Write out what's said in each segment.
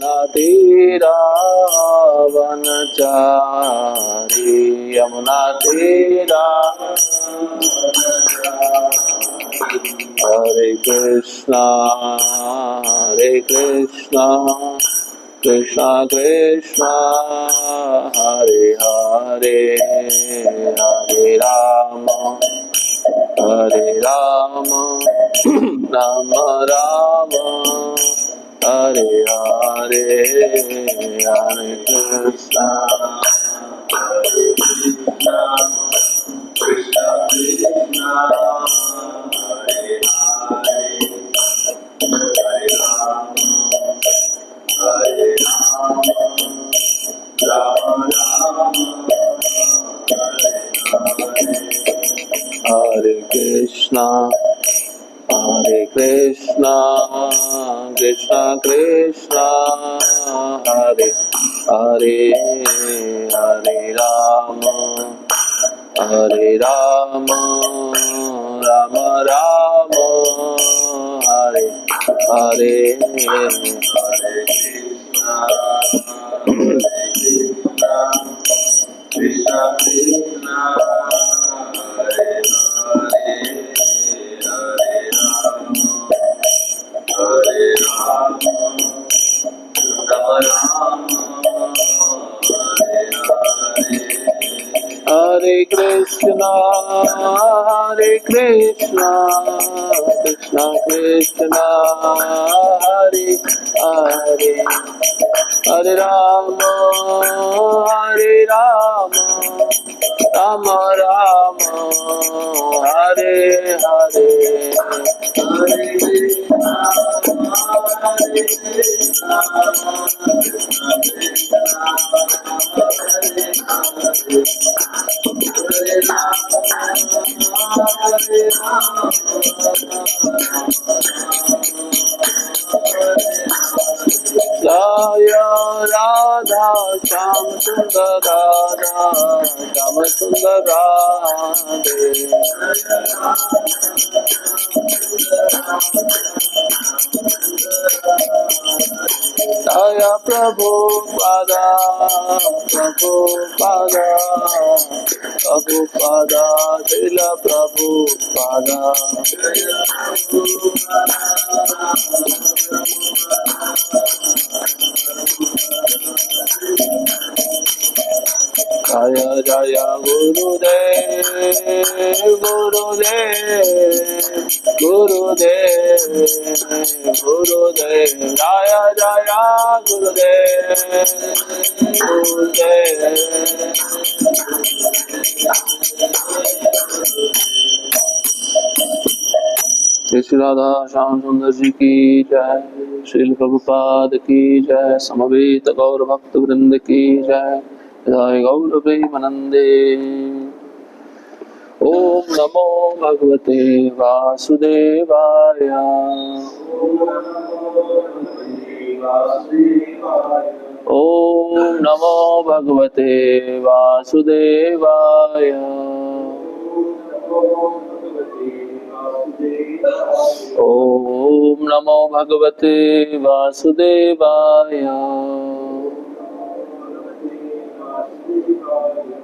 तीरा वनचारी यमुना तीरा हरे कृष्णा कृष्णा कृष्णा हरे हरे हरे राम राम राम हरे हरे हरे कृष्णा कृष्णा कृष्णा हरे हरे हरे राम राम राम हरे कृष्णा कृष्णा कृष्णा हरे हरे हरे राम राम राम हरे हरे हरे कृष्णा कृष्णा कृष्णा हरे हरे हरे राम राम हरे कृष्णा कृष्णा कृष्णा हरे हरे हरे राम राम राम हरे हरे हरे कृष्णा जय राधा श्याम सुंदर राधा श्याम सुंदर राधे जय प्रभु पादा दिल प्रभु पादा जय जय गुरुदेव गुरुदेव जय जय गुरुदेव श्री राधा श्याम सुंदर जी की जय। श्रील प्रभुपाद की जय। समवेत गौर भक्त वृंद की जय। जय गौर प्रेमानंदे। ओम नमो भगवते वासुदेवाय। ओम नमो भगवते वासुदेवाय। ओम नमो भगवते वासुदेवाय।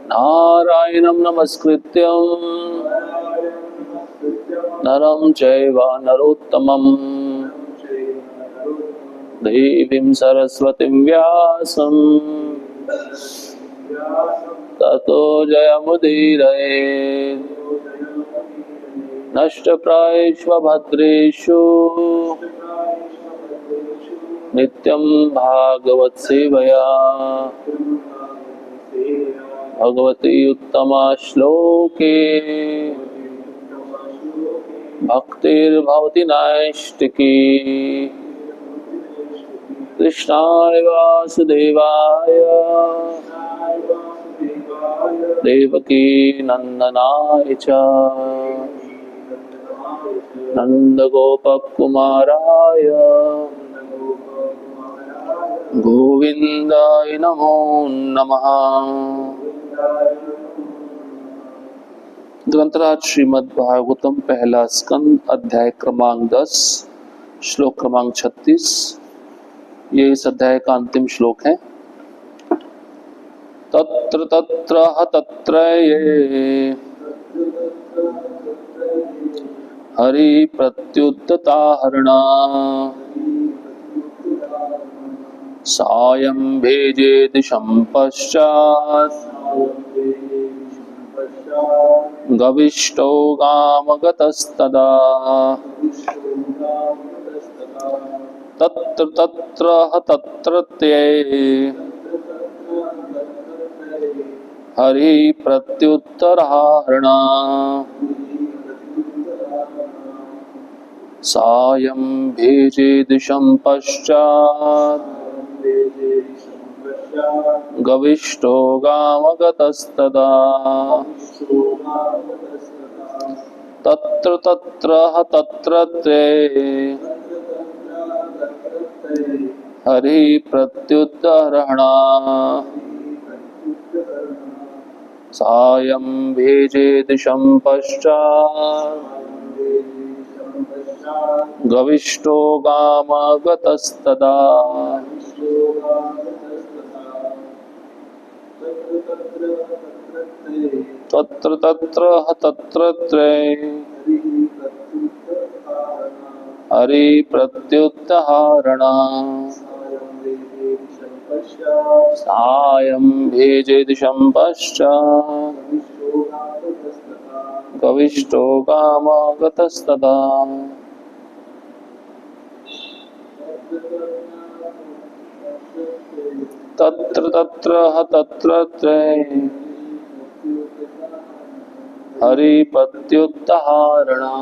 नारायणं नमस्कृत्यं नरं चैव नरोत्तमं देवीं सरस्वतीं व्यासं ततो जयमुदीरये। नष्टप्रायेषु भद्रेषु नित्यं भागवत सेवया भगवती उत्तमा श्लोके भक्तिर्भवति नैष्टिकी। कृष्णाय वासुदेवाय देवकी नंदनाय च नंदगोपकुमाराय गोविंदाय नमो नमः। ग्रंथराज श्रीमद् भागवतम पहला स्कंद अध्याय क्रमांक 10 श्लोक क्रमांक 36। ये इस अध्याय का अंतिम श्लोक है। तत्र तत्र तत्रये हरि प्रत्युत्थताहरणा सायं भेजेति पश्चात् गविष्टो गामगतस्तदा तत्र तत्र तत्रत्ये हरि प्रत्युत्तराहरणा सायं भेजेदिशं पश्चात् गविष्टो गामगतस्तदा तत्र तत्र तत्रत्ये हरि प्रत्युत्तराहरणा सायं भेजेदिशं पश्चात् गविष्टो गामगतस्तदा तत्र तत्र तत्रत्ये हरि प्रत्युत्तराहरणा सायं भेजेदिशं पश्चात् गविष्टो गामगतस्तदा तत्र तत्र तत्रत्ये हरि प्रत्युत्तराहरणा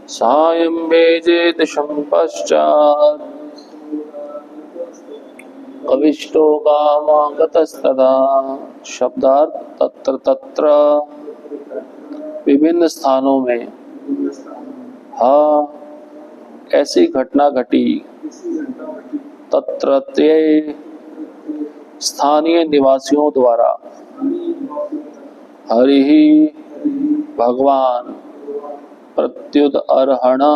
सायं भेजेदिशं पश्चात् गविष्टो गामगतस्तदा। शब्दार्थ तत्र तत्र विभिन्न स्थानों में, हाँ ऐसी घटना घटी, तत्रत्ये स्थानीय निवासियों द्वारा, हरि भगवान प्रत्युत्तराहरणा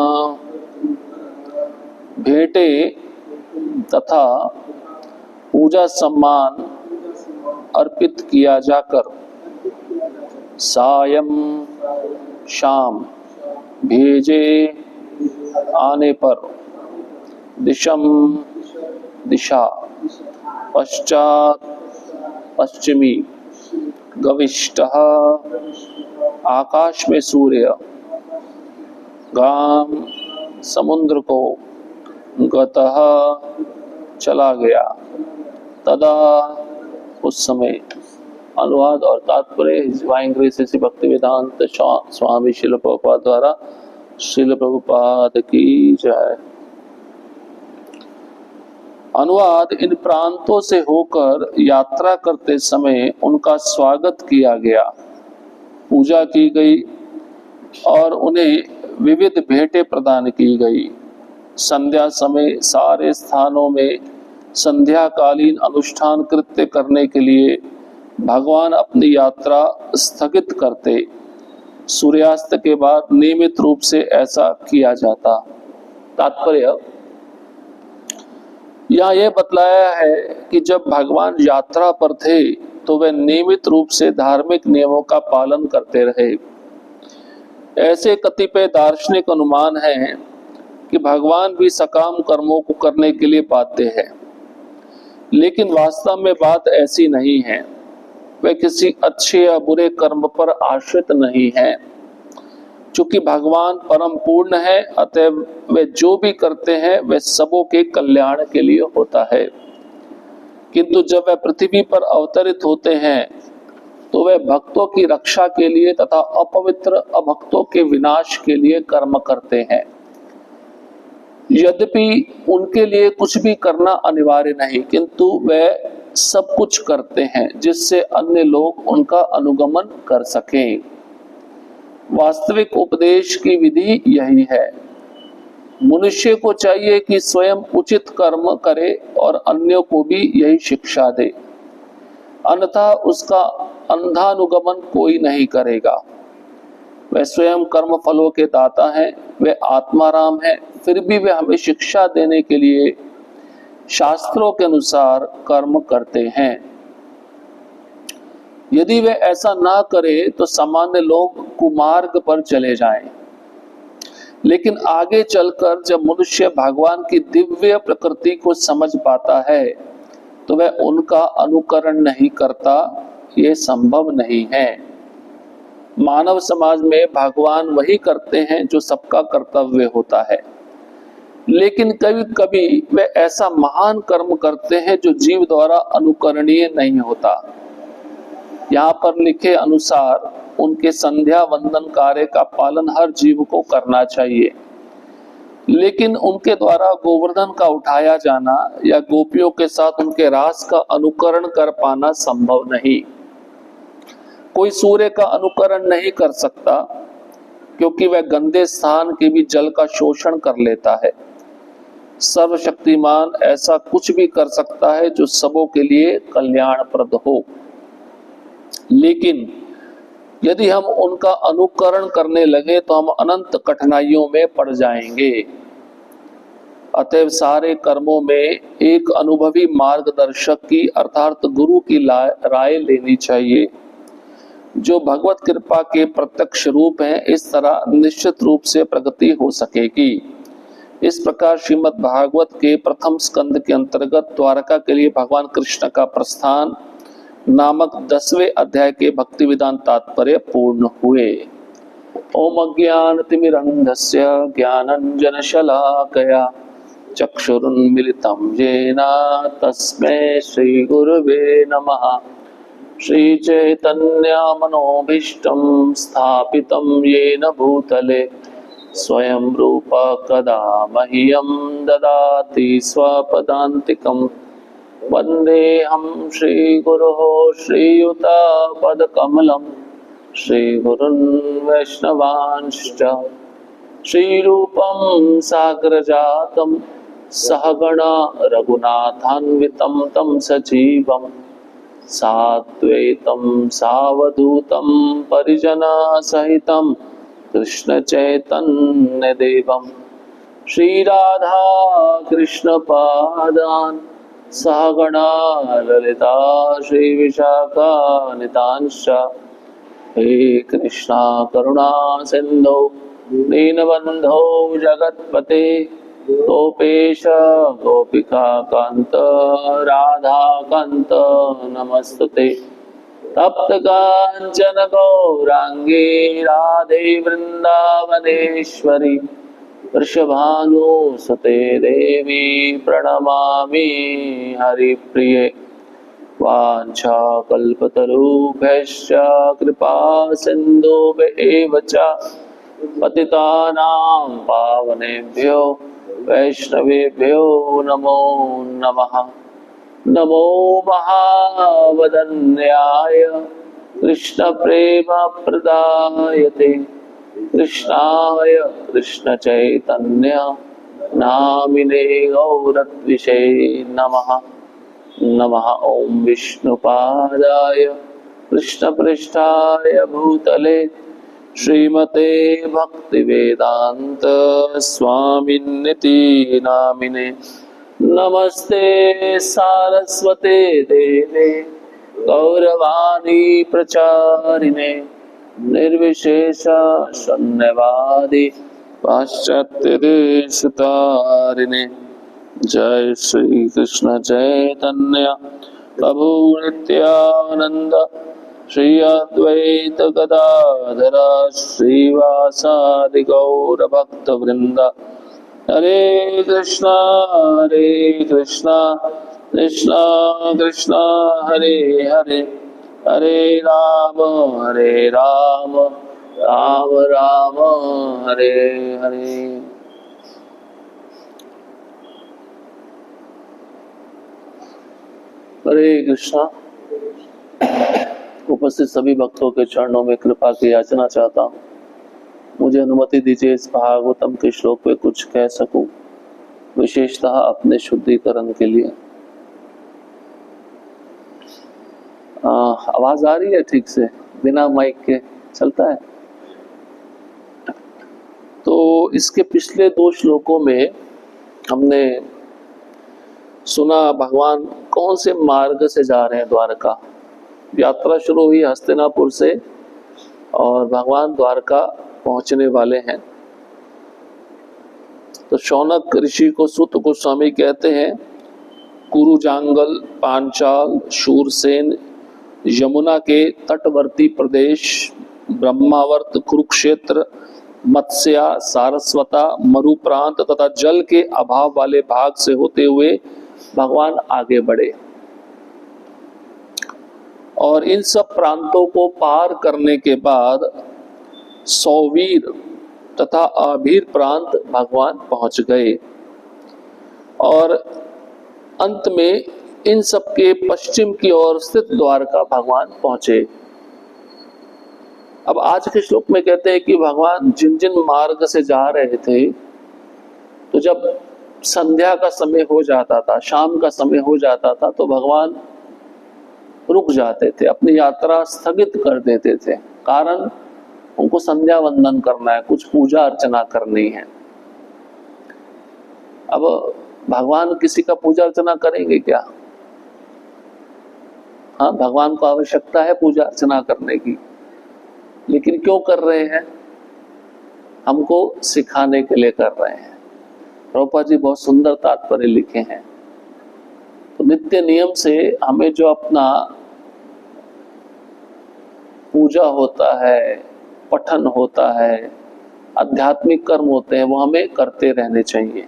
भेंटे तथा पूजा सम्मान अर्पित किया जाकर सायं शाम भेजे आने पर दिशम दिशा पश्चात पश्चिमी गविष्टः आकाश में सूर्य गाम समुद्र को गतः चला गया तदा उस समय। अनुवाद और तात्पर्य डिवाइन ग्रेस श्री भक्तिवेदांत स्वामी श्रील प्रभुपाद द्वारा। श्रील प्रभुपाद की जय। अनुवाद। इन प्रांतों से होकर यात्रा करते समय उनका स्वागत किया गया, पूजा की गई और उन्हें विविध भेंटें प्रदान की गई। संध्या समय सारे स्थानों में संध्याकालीन अनुष्ठान कृत्य करने के लिए भगवान अपनी यात्रा स्थगित करते। सूर्यास्त के बाद नियमित रूप से ऐसा किया जाता। तात्पर्य यहाँ यह बतलाया है कि जब भगवान यात्रा पर थे तो वे नियमित रूप से धार्मिक नियमों का पालन करते रहे। ऐसे कतिपय दार्शनिक अनुमान हैं कि भगवान भी सकाम कर्मों को करने के लिए बाध्य है, लेकिन वास्तव में बात ऐसी नहीं है। वे किसी अच्छे या बुरे कर्म पर आश्रित नहीं है। चूंकि भगवान परम पूर्ण है, अतः वे जो भी करते हैं वे सबों के कल्याण के लिए होता है। किंतु जब वे पृथ्वी पर अवतरित होते हैं तो वे भक्तों की रक्षा के लिए तथा अपवित्र अभक्तों के विनाश के लिए कर्म करते हैं। यद्यपि उनके लिए कुछ भी करना अनिवार्य नहीं, किंतु वे सब कुछ करते हैं जिससे अन्य लोग उनका अनुगमन कर सकें। वास्तविक उपदेश की विधि यही है। मनुष्य को चाहिए कि स्वयं उचित कर्म करे और अन्यों को भी यही शिक्षा दे, अन्यथा उसका अंधानुगमन कोई नहीं करेगा। वे स्वयं कर्म फलों के दाता हैं, वे आत्माराम हैं, फिर भी वे हमें शिक्षा देने के लिए शास्त्रों के अनुसार कर्म करते हैं। यदि वे ऐसा ना करें तो सामान्य लोग कुमार्ग पर चले जाएं। लेकिन आगे चलकर जब मनुष्य भगवान की दिव्य प्रकृति को समझ पाता है तो वह उनका अनुकरण नहीं करता, ये संभव नहीं है। मानव समाज में भगवान वही करते हैं जो सबका कर्तव्य होता है, लेकिन कभी कभी वे ऐसा महान कर्म करते हैं जो जीव द्वारा अनुकरणीय नहीं होता। यहाँ पर लिखे अनुसार उनके संध्या वंदन कार्य का पालन हर जीव को करना चाहिए, लेकिन उनके द्वारा गोवर्धन का उठाया जाना या गोपियों के साथ उनके रास का अनुकरण कर पाना संभव नहीं। कोई सूर्य का अनुकरण नहीं कर सकता क्योंकि वह गंदे स्थान के भी जल का शोषण कर लेता है। सर्वशक्तिमान ऐसा कुछ भी कर सकता है जो सबों के लिए कल्याणप्रद हो, लेकिन यदि हम उनका अनुकरण करने लगे तो हम अनंत कठिनाइयों में पड़ जाएंगे। अतएव सारे कर्मों में एक अनुभवी मार्गदर्शक की अर्थात गुरु की राय लेनी चाहिए, जो भगवत कृपा के प्रत्यक्ष रूप हैं। इस तरह निश्चित रूप से प्रगति हो सकेगी। इस प्रकार श्रीमद् भागवत के प्रथम स्कंद के अंतर्गत द्वारका के लिए भगवान कृष्ण का प्रस्थान नामक 10वें अध्याय के भक्ति विधान तात्पर्य पूर्ण हुए। ओम अज्ञानतिमिरन्धस्य ज्ञानाञ्जनशलाकया चक्षुरुन्मिलितं येन तस्मै श्रीगुरुवे नमः। श्रीचैतन्यमनोभीष्टं स्थापितं येन भूतले स्वयं रूप कदा मह्यं ददाति स्वपदान्तिकम्। वन्देऽहं श्रीगुरोः श्रीयुतापदकमलं श्रीगुरुन् वैष्णवांश्च श्रीरूपं साग्रजातं सहगणा रघुनाथान्वितं तं सजीवं साद्वैतं सावधूतं परिजनसहितं कृष्ण चैतन्य देवं श्रीराधा कृष्ण पादान् सहगणा ललिता श्री विशाखान्वितांश्च। हे कृष्णा करुणा सिंधो दीनबंधो जगत्पते गोपेश गोपिका कांत राधा कांत नमस्तुते। तप्त कांचन गौरांगी राधे वृंदावनेश्वरी वृषभानुसुते देवी प्रणमामि हरिप्रिये। वाञ्छाकल्पतरुभ्यश्च कृपा सिन्धुभ्येव च पतितानां पावनेभ्यो वैष्णवेभ्यो नमो नमः। नमो महावदन्याय कृष्णप्रेमप्रदायते कृष्णाय कृष्णचैतन्य नामिने गौरत्विषे नमः। नमः ओम विष्णुपादाय कृष्णपृष्ठाय भूतले श्रीमते भक्तिवेदांत स्वामिन्निति नामिने। नमस्ते सारस्वते देवे गौरवाणी प्रचारिणे निर्विशेष शून्यवादी पाश्चात्य देशतारिणे। जय श्री कृष्ण चैतन्य प्रभु नित्यानंद श्री अद्वैत गदाधर श्रीवासादि गौर भक्त वृंद। हरे कृष्णा कृष्णा कृष्णा हरे हरे हरे राम राम राम हरे हरे। हरे कृष्णा। उपस्थित सभी भक्तों के चरणों में कृपा की याचना चाहता हूँ। मुझे अनुमति दीजिए इस भागवतम के श्लोक पे कुछ कह सकूं, विशेषतः अपने शुद्धिकरण के लिए। आवाज आ रही है ठीक से, बिना माइक के चलता है? तो इसके पिछले 2 श्लोकों में हमने सुना भगवान कौन से मार्ग से जा रहे हैं द्वारका। यात्रा शुरू हुई हस्तिनापुर से और भगवान द्वारका पहुंचने वाले हैं। तो शौनक ऋषि को सूत गोस्वामी कहते हैं, कुरु जांगल, पांचाल, शूरसेन, यमुना के तटवर्ती प्रदेश, ब्रह्मावर्त, कुरुक्षेत्र, मत्स्या, सारस्वता, मरु प्रांत तथा जल के अभाव वाले भाग से होते हुए भगवान आगे बढ़े और इन सब प्रांतों को पार करने के बाद सौवीर तथा आभीर प्रांत भगवान पहुंच गए और अंत में इन सब के पश्चिम की ओर स्थित द्वारका भगवान पहुंचे। अब आज के श्लोक में कहते हैं कि भगवान जिन जिन मार्ग से जा रहे थे, तो जब संध्या का समय हो जाता था, शाम का समय हो जाता था, तो भगवान रुक जाते थे, अपनी यात्रा स्थगित कर देते थे। कारण उनको संध्या वंदन करना है, कुछ पूजा अर्चना करनी है। अब भगवान किसी का पूजा अर्चना करेंगे क्या? हाँ, भगवान को आवश्यकता है पूजा अर्चना करने की, लेकिन क्यों कर रहे हैं? हमको सिखाने के लिए कर रहे हैं। प्रभुपाद जी बहुत सुंदर तात्पर्य लिखे हैं। तो नित्य नियम से हमें जो अपना पूजा होता है, पठन होता है, आध्यात्मिक कर्म होते हैं, वो हमें करते रहने चाहिए।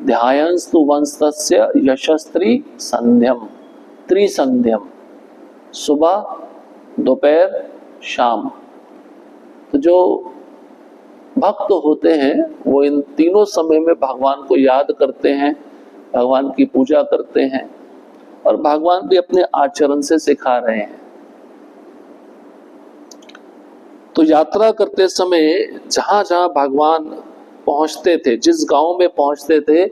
ध्यायंस्तु वंशस्य यशस्त्री संध्यम त्रिसंध्यम, सुबह, दोपहर, शाम। तो जो भक्त होते हैं वो इन तीनों समय में भगवान को याद करते हैं, भगवान की पूजा करते हैं और भगवान भी अपने आचरण से सिखा रहे हैं। तो यात्रा करते समय जहां जहां भगवान पहुंचते थे, जिस गांव में पहुंचते थे,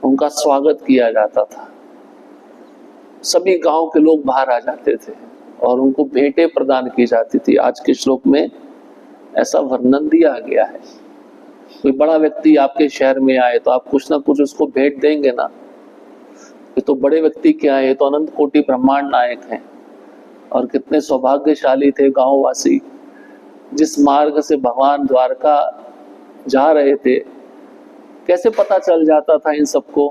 उनका स्वागत किया जाता था। सभी गांव के लोग बाहर आ जाते थे और उनको भेंटें प्रदान की जाती थी। आज के श्लोक में ऐसा वर्णन दिया गया है। कोई बड़ा व्यक्ति आपके शहर में आए तो आप कुछ ना कुछ उसको भेंट देंगे ना। ये तो बड़े व्यक्ति क्या है, ये तो अनंत कोटि ब्रह्मांड नायक हैं। और कितने सौभाग्यशाली थे गांववासी, जिस मार्ग से भगवान द्वारका जा रहे थे। कैसे पता चल जाता था इन सबको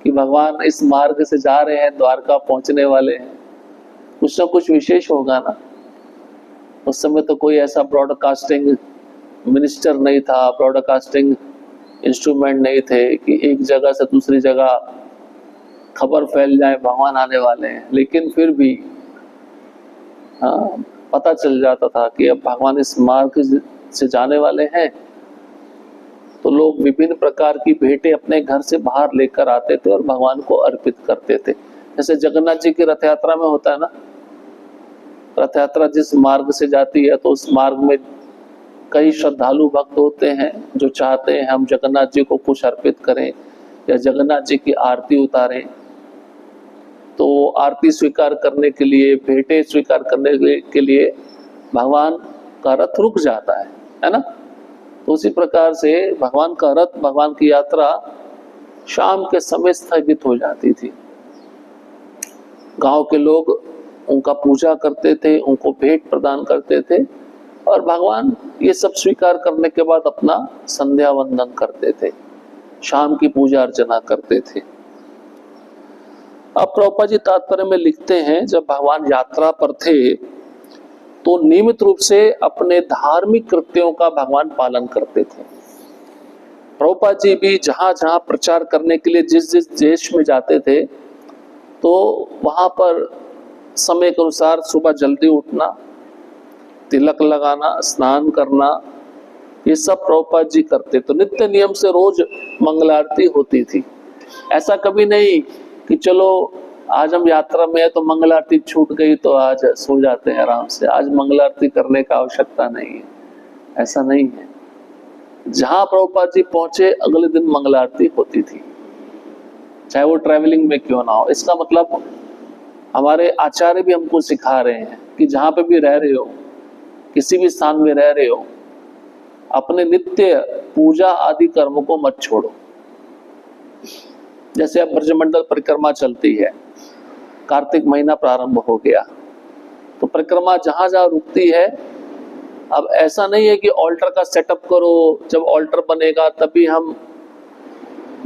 कि भगवान इस मार्ग से जा रहे हैं, द्वारका पहुंचने वाले हैं? कुछ ना कुछ विशेष होगा ना। उस समय तो कोई ऐसा ब्रॉडकास्टिंग मिनिस्टर नहीं था, ब्रॉडकास्टिंग इंस्ट्रूमेंट नहीं थे कि एक जगह से दूसरी जगह खबर फैल जाए भगवान आने वाले हैं। लेकिन फिर भी हाँ, पता चल जाता था कि अब भगवान इस मार्ग से जाने वाले हैं। तो लोग विभिन्न प्रकार की भेंटें अपने घर से बाहर लेकर आते थे और भगवान को अर्पित करते थे। जैसे जगन्नाथ जी की रथ यात्रा में होता है ना, रथ यात्रा जिस मार्ग से जाती है तो उस मार्ग में कई श्रद्धालु भक्त होते हैं जो चाहते हैं हम जगन्नाथ जी को कुछ अर्पित करें या जगन्नाथ जी की आरती उतारें। तो आरती स्वीकार करने के लिए, भेंटें स्वीकार करने के लिए भगवान का रथ रुक जाता है ना। तो उसी प्रकार से भगवान का रथ, भगवान की यात्रा शाम के समय स्थगित हो जाती थी। गांव के लोग उनका पूजा करते थे, उनको भेंट प्रदान करते थे और भगवान ये सब स्वीकार करने के बाद अपना संध्या वंदन करते थे, शाम की पूजा अर्चना करते थे। अब प्रभुपाद जी तात्पर्य में लिखते हैं, जब भगवान यात्रा पर थे तो नियमित रूप से अपने धार्मिक कृत्यों का भगवान पालन करते थे। प्रभुपाद जी भी जहां जहां प्रचार करने के लिए जिस जिस देश में जाते थे, तो वहां पर समय के अनुसार सुबह जल्दी उठना, तिलक लगाना, स्नान करना, ये सब प्रभुपाद जी करते। तो नित्य नियम से रोज मंगल आरती होती थी। ऐसा कभी नहीं कि चलो आज हम यात्रा में है तो मंगल आरती छूट गई तो आज सो जाते हैं आराम से, आज मंगल आरती करने का आवश्यकता नहीं है। ऐसा नहीं है। जहां प्रभुपाद जी पहुंचे अगले दिन मंगल आरती होती थी, चाहे वो ट्रैवलिंग में क्यों ना हो। इसका मतलब हमारे आचार्य भी हमको सिखा रहे हैं कि जहां पे भी रह रहे हो, किसी भी स्थान में रह रहे हो, अपने नित्य पूजा आदि कर्म को मत छोड़ो। जैसे अब ब्रजमंडल परिक्रमा चलती है, कार्तिक महीना प्रारंभ हो गया, तो परिक्रमा जहां जहां रुकती है, अब ऐसा नहीं है कि ऑल्टर का सेटअप करो, जब ऑल्टर बनेगा तभी हम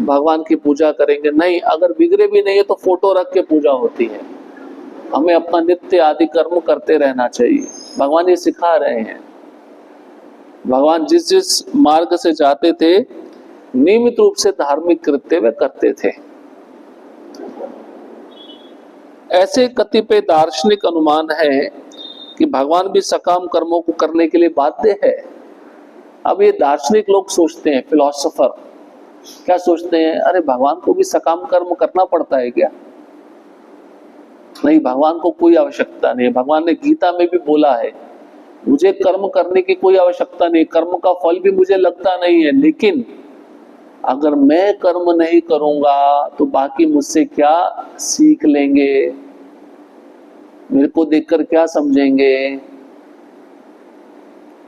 भगवान की पूजा करेंगे। नहीं, अगर बिगड़े भी नहीं है तो फोटो रख के पूजा होती है। हमें अपना नित्य आदि कर्म करते रहना चाहिए। भगवान ये सिखा रहे हैं। भगवान जिस जिस मार्ग से जाते थे, नियमित रूप से धार्मिक कृत्य वे करते थे। ऐसे कतिपय दार्शनिक अनुमान है कि भगवान भी सकाम कर्मों को करने के लिए बाध्य है। अब ये दार्शनिक लोग सोचते हैं, फिलोसोफर क्या सोचते हैं, अरे भगवान को भी सकाम कर्म करना पड़ता है क्या? नहीं, भगवान को कोई आवश्यकता नहीं है। भगवान ने गीता में भी बोला है, मुझे कर्म करने की कोई आवश्यकता नहीं, कर्म का फल भी मुझे लगता नहीं है, लेकिन अगर मैं कर्म नहीं करूंगा तो बाकी मुझसे क्या सीख लेंगे, मेरे को देखकर क्या समझेंगे।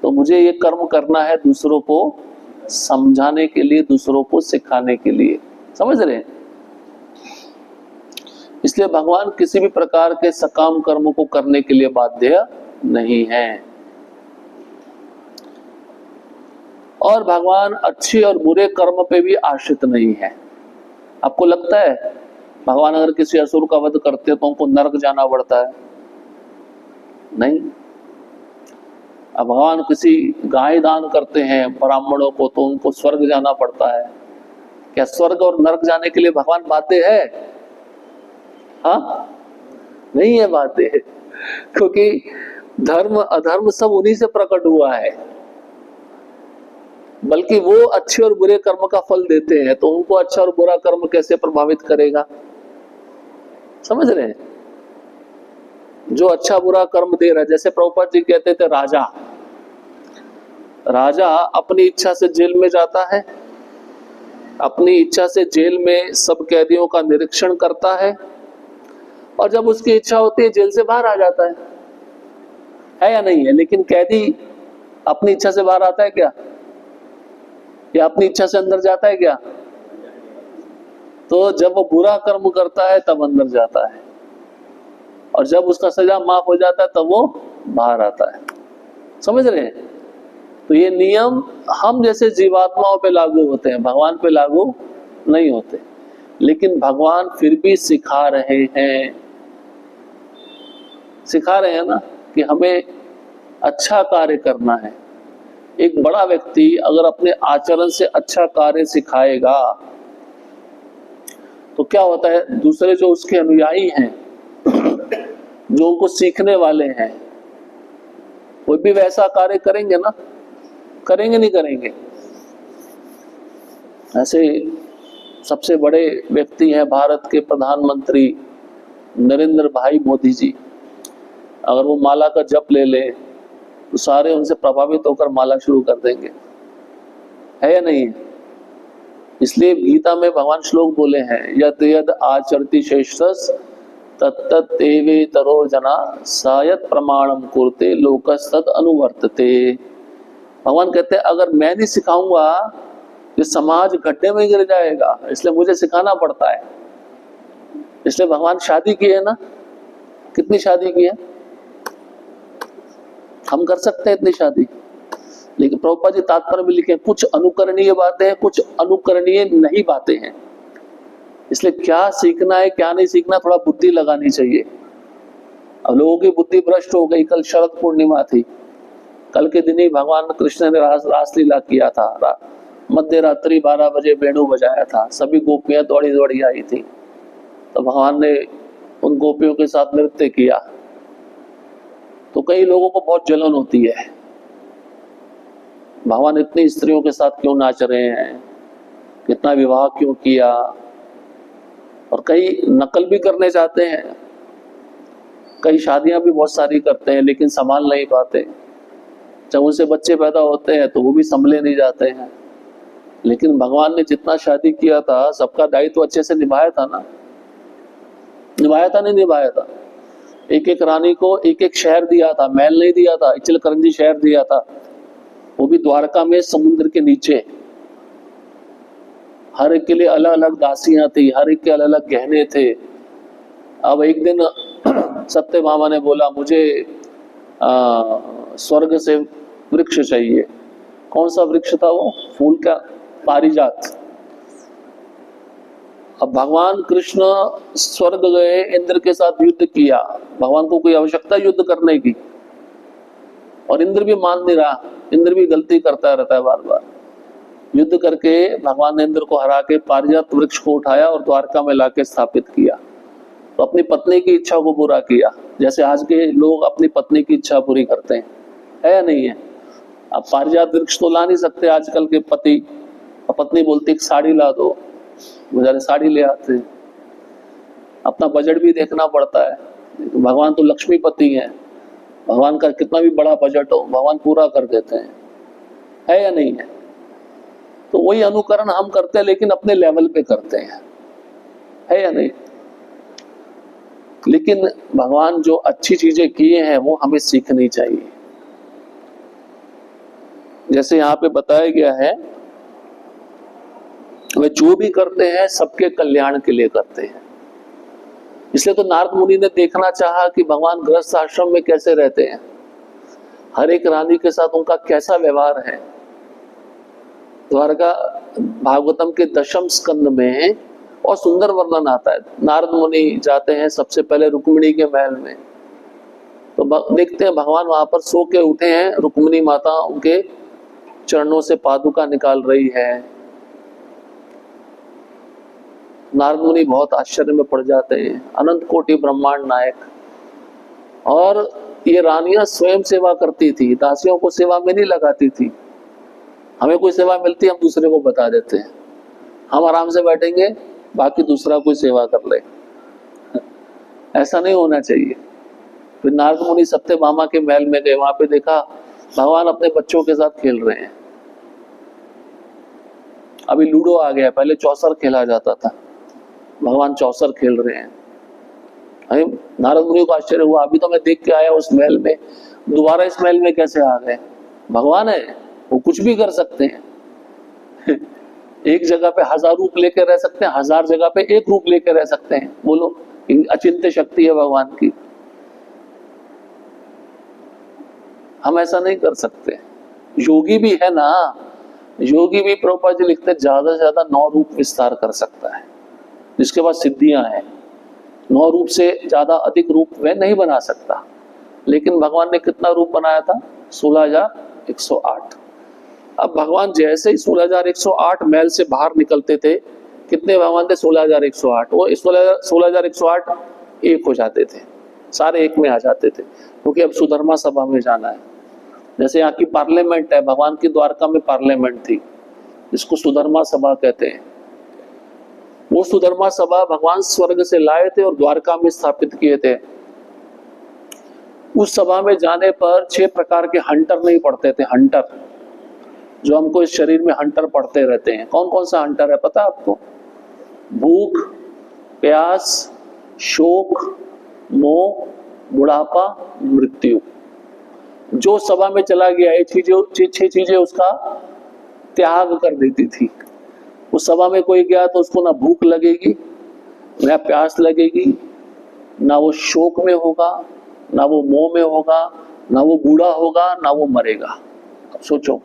तो मुझे ये कर्म करना है दूसरों को समझाने के लिए, दूसरों को सिखाने के लिए। समझ रहे हैं? इसलिए भगवान किसी भी प्रकार के सकाम कर्म को करने के लिए बाध्य नहीं है। और भगवान अच्छे और बुरे कर्म पे भी आश्रित नहीं है। आपको लगता है भगवान अगर किसी असुर का वध करते तो उनको नरक जाना पड़ता है? नहीं। अब भगवान किसी गाय दान करते हैं ब्राह्मणों को तो उनको स्वर्ग जाना पड़ता है। क्या स्वर्ग और नरक जाने के लिए भगवान बाध्य है? हाँ, नहीं है बाध्य, क्योंकि धर्म अधर्म सब उन्हीं से प्रकट हुआ है। बल्कि वो अच्छे और बुरे कर्म का फल देते हैं, तो उनको अच्छा और बुरा कर्म कैसे प्रभावित करेगा? समझ रहे हैं? जो अच्छा बुरा कर्म दे रहा है, जैसे प्रभुपाद जी कहते थे, राजा अपनी इच्छा से जेल में जाता है, अपनी इच्छा से जेल में सब कैदियों का निरीक्षण करता है, और जब उसकी इच्छा होती है जेल से बाहर आ जाता है या नहीं है? लेकिन कैदी अपनी इच्छा से बाहर आता है क्या, या अपनी इच्छा से अंदर जाता है क्या? तो जब वो बुरा कर्म करता है तब अंदर जाता है, और जब उसका सजा माफ हो जाता है तब वो बाहर आता है। समझ रहे हैं? तो ये नियम हम जैसे जीवात्माओं पे लागू होते हैं, भगवान पे लागू नहीं होते। लेकिन भगवान फिर भी सिखा रहे हैं ना कि हमें अच्छा कार्य करना है। एक बड़ा व्यक्ति अगर अपने आचरण से अच्छा कार्य सिखाएगा तो क्या होता है, दूसरे जो उसके अनुयायी हैं, जो उनको सीखने वाले हैं, वो भी वैसा कार्य करेंगे ना? करेंगे नहीं करेंगे? ऐसे सबसे बड़े व्यक्ति हैं भारत के प्रधानमंत्री नरेंद्र भाई मोदी जी। अगर वो माला का जप ले ले तो सारे उनसे प्रभावित होकर माला शुरू कर देंगे, है या नहीं? इसलिए गीता में भगवान श्लोक बोले हैं, यद यद आचरति श्रेष्ठस् तत्तत् एवेतरो जना सायत प्रमाणम कुरुते लोकस्तद अनुवर्तते। भगवान कहते हैं अगर मैं नहीं सिखाऊंगा ये समाज गड्ढे में गिर जाएगा, इसलिए मुझे सिखाना पड़ता है। इसलिए भगवान शादी की है ना, कितनी शादी की है? हम कर सकते हैं इतनी शादी, लेकिन प्रभुपाद जी तात्पर्य में लिखे कुछ अनुकरणीय बातें हैं, कुछ अनुकरणीय नहीं बातें हैं। इसलिए क्या सीखना है क्या नहीं सीखना थोड़ा बुद्धि लगानी चाहिए। अब लोगों की बुद्धि भ्रष्ट हो गई। कल शरद पूर्णिमा थी, कल के दिन ही भगवान कृष्ण ने रासलीला किया था। मध्य रात्रि 12 बजे वेणु बजाया था, सभी गोपियां दौड़ी दौड़ी आई थी, तो भगवान ने उन गोपियों के साथ नृत्य किया। तो कई लोगों को बहुत जलन होती है, भगवान इतनी स्त्रियों के साथ क्यों नाच रहे हैं, कितना विवाह क्यों किया, और कई नकल भी करने चाहते हैं, कई शादियां भी बहुत सारी करते हैं लेकिन संभाल नहीं पाते। जब उनसे बच्चे पैदा होते हैं तो वो भी संभले नहीं जाते हैं। लेकिन भगवान ने जितना शादी किया था सबका दायित्व अच्छे से निभाया था ना? निभाया था नहीं निभाया था? एक एक रानी को एक एक शहर दिया था, महल नहीं दिया था, इचलकरंजी शहर दिया था, वो भी द्वारका में समुद्र के नीचे। हर एक के लिए अलग अलग दासियां थी, हर एक के अलग अलग गहने थे। अब एक दिन सत्यभामा ने बोला मुझे स्वर्ग से वृक्ष चाहिए। कौन सा वृक्ष था वो? फूल का, पारिजात। अब भगवान कृष्ण स्वर्ग गए, इंद्र के साथ युद्ध किया। भगवान को कोई आवश्यकता युद्ध करने की, और इंद्र भी मान नहीं रहा। इंद्र भी गलती करता रहता है बार बार। युद्ध करके भगवान ने इंद्र को हरा के पारिजात वृक्ष को उठाया और द्वारका में लाके स्थापित किया। तो अपनी पत्नी की इच्छा को पूरा किया, जैसे आज के लोग अपनी पत्नी की इच्छा पूरी करते हैं, है या नहीं है? अब पारिजात वृक्ष तो ला नहीं सकते आजकल के पति, और पत्नी बोलती एक साड़ी ला दो, बेचारे साड़ी ले आते हैं। अपना बजट भी देखना पड़ता है। भगवान तो लक्ष्मीपति हैं, भगवान का कितना भी बड़ा बजट हो भगवान पूरा कर देते हैं, है या नहीं है? तो वही अनुकरण हम करते हैं, लेकिन अपने लेवल पे करते हैं, है या नहीं? लेकिन भगवान जो अच्छी चीजें किए हैं वो हमें सीखनी चाहिए। जैसे यहाँ पे बताया गया है, वे जो भी करते हैं सबके कल्याण के लिए करते हैं। इसलिए तो नारद मुनि ने देखना चाहा कि भगवान गृहस्थ आश्रम में कैसे रहते हैं, हर एक रानी के साथ उनका कैसा व्यवहार है। द्वारका भागवतम के 10वें स्कंद में और सुंदर वर्णन आता है। नारद मुनि जाते हैं सबसे पहले रुक्मिणी के महल में, तो देखते हैं भगवान वहां पर सो के उठे हैं, रुक्मिणी माता उनके चरणों से पादुका निकाल रही है। नारद मुनि बहुत आश्चर्य में पड़ जाते हैं, अनंत कोटि ब्रह्मांड नायक। और ये रानियां स्वयं सेवा करती थी, दासियों को सेवा में नहीं लगाती थी। हमें कोई सेवा मिलती हम दूसरे को बता देते हैं, हम आराम से बैठेंगे, बाकी दूसरा कोई सेवा कर ले। ऐसा नहीं होना चाहिए। फिर नारद मुनि सत्यभामा के महल में गए, वहां पे देखा भगवान अपने बच्चों के साथ खेल रहे हैं। अभी लूडो आ गया, पहले चौसर खेला जाता था, भगवान चौसर खेल रहे हैं। नारद मुनि को आश्चर्य हुआ, अभी तो मैं देख के आया उस महल में, दोबारा इस महल में कैसे आ गए? भगवान है, वो कुछ भी कर सकते हैं। एक जगह पे 1000 रूप लेकर रह सकते हैं, 1000 जगह पे एक रूप लेकर रह सकते हैं। बोलो, अचिंत्य शक्ति है भगवान की। हम ऐसा नहीं कर सकते। योगी भी है ना, योगी भी प्रभुपाद जी लिखते ज्यादा से ज्यादा 9 रूप विस्तार कर सकता है, जिसके पास सिद्धियां हैं। 9 रूप से ज्यादा अधिक रूप वह नहीं बना सकता। लेकिन भगवान ने कितना रूप बनाया था? 16,108। अब भगवान जैसे ही 16,108 महल से बाहर निकलते थे, कितने भगवान थे? 16,108। वो 16,108 एक हो जाते थे, सारे एक में आ जाते थे, क्योंकि अब सुधर्मा सभा में जाना है। जैसे यहाँ की पार्लियामेंट है, भगवान की द्वारका में पार्लियामेंट थी, जिसको सुधर्मा सभा कहते हैं। वो सुधर्मा सभा भगवान स्वर्ग से लाए थे और द्वारका में स्थापित किए थे। उस सभा में जाने पर 6 प्रकार के हंटर नहीं पड़ते थे। हंटर जो हमको इस शरीर में हंटर पड़ते रहते हैं। कौन कौन सा हंटर है पता आपको? भूख, प्यास, शोक, मोह, बुढ़ापा, मृत्यु। जो सभा में चला गया ये 6 चीजें उसका त्याग कर देती थी। उस सभा में कोई गया तो उसको ना भूख लगेगी, ना प्यास लगेगी, ना वो शोक में होगा, ना वो मोह में होगा, ना वो बूढ़ा होगा, ना वो मरेगा। अब सोचो,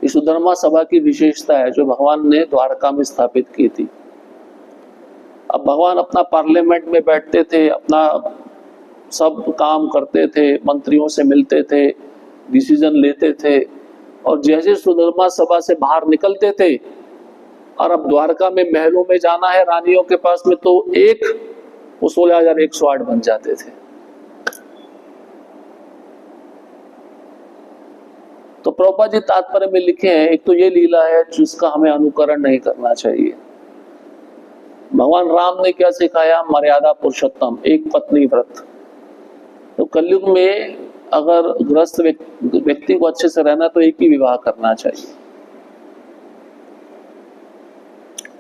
इस सुधर्मा सभा की विशेषता है जो भगवान ने द्वारका में स्थापित की थी। अब भगवान अपना पार्लियामेंट में बैठते थे, अपना सब काम करते थे, मंत्रियों से मिलते थे, डिसीजन लेते थे, और जैसे सुधर्मा सभा से बाहर निकलते थे और अब द्वारका में महलों में जाना है रानियों के पास में, तो एक वो 16,108 बन जाते थे। तो प्रभुपाद जी तात्पर्य में लिखे हैं, एक तो ये लीला है जिसका हमें अनुकरण नहीं करना चाहिए। भगवान राम ने क्या सिखाया? मर्यादा पुरुषोत्तम, एक पत्नी व्रत। तो कलयुग में अगर गृहस्थ व्यक्ति को अच्छे से रहना तो एक ही विवाह करना चाहिए।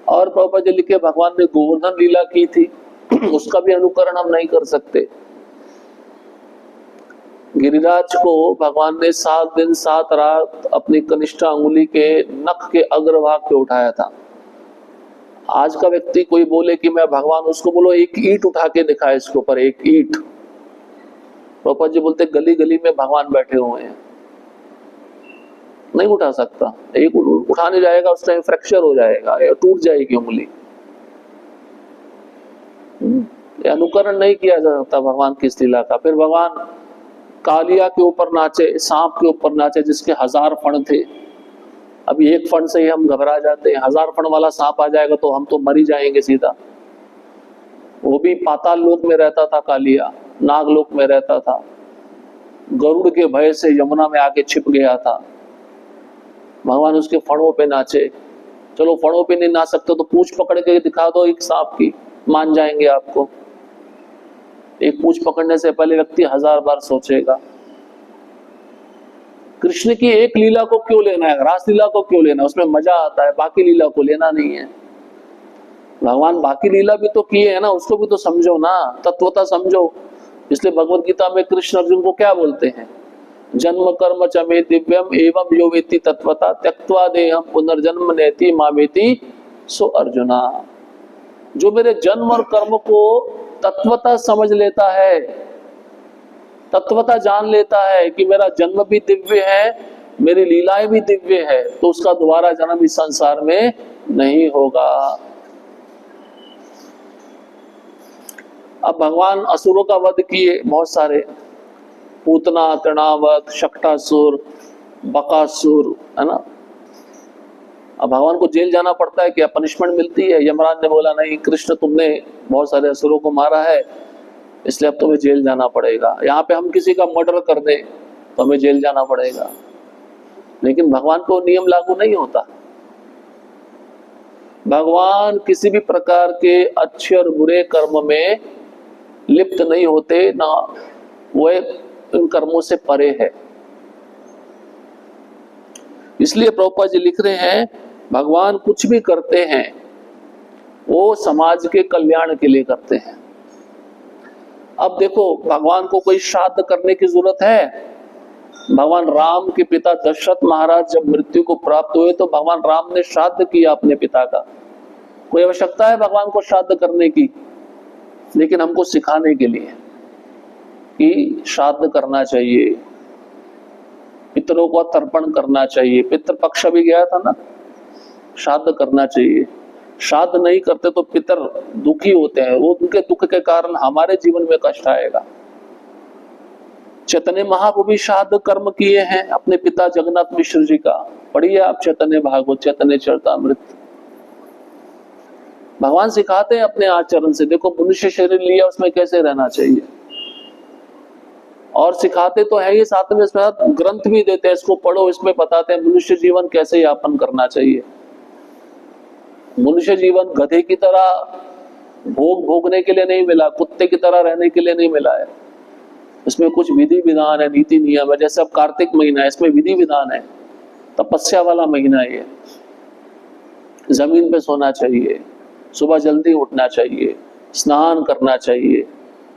और प्रभुपाद जी लिखे भगवान ने गोवर्धन लीला की थी, उसका भी अनुकरण हम नहीं कर सकते। गिरिराज को भगवान ने 7 दिन 7 रात अपनी कनिष्ठ अंगुली के नख के अग्रभाग पे उठाया था। आज का व्यक्ति कोई बोले कि मैं भगवान, उसको बोलो एक ईंट उठा के दिखाए इसके ऊपर, एक ईंट। प्रभुपाद जी बोलते गली गली में भगवान बैठे हुए हैं, नहीं उठा सकता। एक उठाने जाएगा उस टाइम फ्रैक्चर हो जाएगा या टूट जाएगी उंगली। अनुकरण नहीं किया जा सकता भगवान की इस लीला का। फिर भगवान कालिया के ऊपर नाचे, सांप के ऊपर नाचे जिसके 1000 फण थे। अभी एक फण से ही हम घबरा जाते हैं, 1000 फण वाला सांप आ जाएगा तो हम तो मर ही जाएंगे सीधा। वो भी पाताल लोक में रहता था कालिया, नागलोक में रहता था। गरुड़ के भय से यमुना में आके छिप गया था। भगवान उसके फणों पे नाचे। चलो फणों पे नहीं नाच सकते तो पूंछ पकड़ के दिखा दो एक सांप की, मान जाएंगे आपको। एक पूंछ पकड़ने से पहले व्यक्ति 1000 बार सोचेगा। कृष्ण की एक लीला को क्यों लेना है, रास लीला को क्यों लेना है? उसमें मजा आता है, बाकी लीला को लेना नहीं है। भगवान बाकी लीला भी तो किए है ना, उसको भी तो समझो ना, तत्वता समझो। इसलिए भगवत गीता में कृष्ण अर्जुन को क्या बोलते हैं? जन्म कर्म च मे दिव्यम एवं यो वेत्ति तत्वता त्यक्त्वा देहम पुनर्जन्म नेति मामेति सो अर्जुना। जो मेरे जन्म और कर्म को तत्वता समझ लेता है, तत्वता जान लेता है कि मेरा जन्म भी दिव्य है, मेरी लीलाएं भी दिव्य है, तो उसका दोबारा जन्म इस संसार में नहीं होगा। अब भगवान असुरों का वध किए बहुत सारे, पूतना, तृणावत, शक्टासुर, बकासुर, है ना। अब भगवान को जेल जाना पड़ता है, क्या पनिशमेंट मिलती है? यमराज ने बोला नहीं कृष्ण तुमने बहुत सारे असुरों को मारा है, इसलिए अब तुम्हें जेल जाना पड़ेगा। यहाँ पे हम किसी का मर्डर कर दें तो हमें जेल जाना पड़ेगा, लेकिन भगवान को नियम लागू नहीं होता। भगवान किसी भी प्रकार के अच्छे और बुरे कर्म में लिप्त नहीं होते, ना वो इन कर्मों से परे है। इसलिए प्रभुपाद जी लिख रहे हैं भगवान कुछ भी करते हैं वो समाज के कल्याण के लिए करते हैं। अब देखो भगवान को कोई श्राद्ध करने की जरूरत है? भगवान राम के पिता दशरथ महाराज जब मृत्यु को प्राप्त हुए तो भगवान राम ने श्राद्ध किया अपने पिता का। कोई आवश्यकता है भगवान को श्राद्ध करने की? लेकिन हमको सिखाने के लिए कि श्राद्ध करना चाहिए, पितरों को तर्पण करना चाहिए। पितृपक्ष भी गया था ना, श्राद्ध करना चाहिए। श्राद्ध नहीं करते तो पितर दुखी होते हैं, वो उनके दुख के कारण हमारे जीवन में कष्ट आएगा। चैतन्य महाप्रभु भी श्राद्ध कर्म किए हैं अपने पिता जगन्नाथ मिश्र जी का। पढ़िए आप चैतन्य भागवत, चैतन्य चरितामृत। भगवान सिखाते हैं अपने आचरण से, देखो मनुष्य शरीर लिया उसमें कैसे रहना चाहिए, और सिखाते तो है ये, साथ में इसमें ग्रंथ भी देते हैं, इसको पढ़ो, इसमें बताते हैं मनुष्य जीवन कैसे यापन करना चाहिए। मनुष्य जीवन गधे की तरह भोगने के लिए नहीं मिला, कुत्ते की तरह रहने के लिए नहीं मिला है। इसमें कुछ विधि विधान है, नीति नियम है। जैसे अब कार्तिक महीना है, इसमें विधि विधान है, तपस्या वाला महीना है। जमीन पे सोना चाहिए, सुबह जल्दी उठना चाहिए, स्नान करना चाहिए,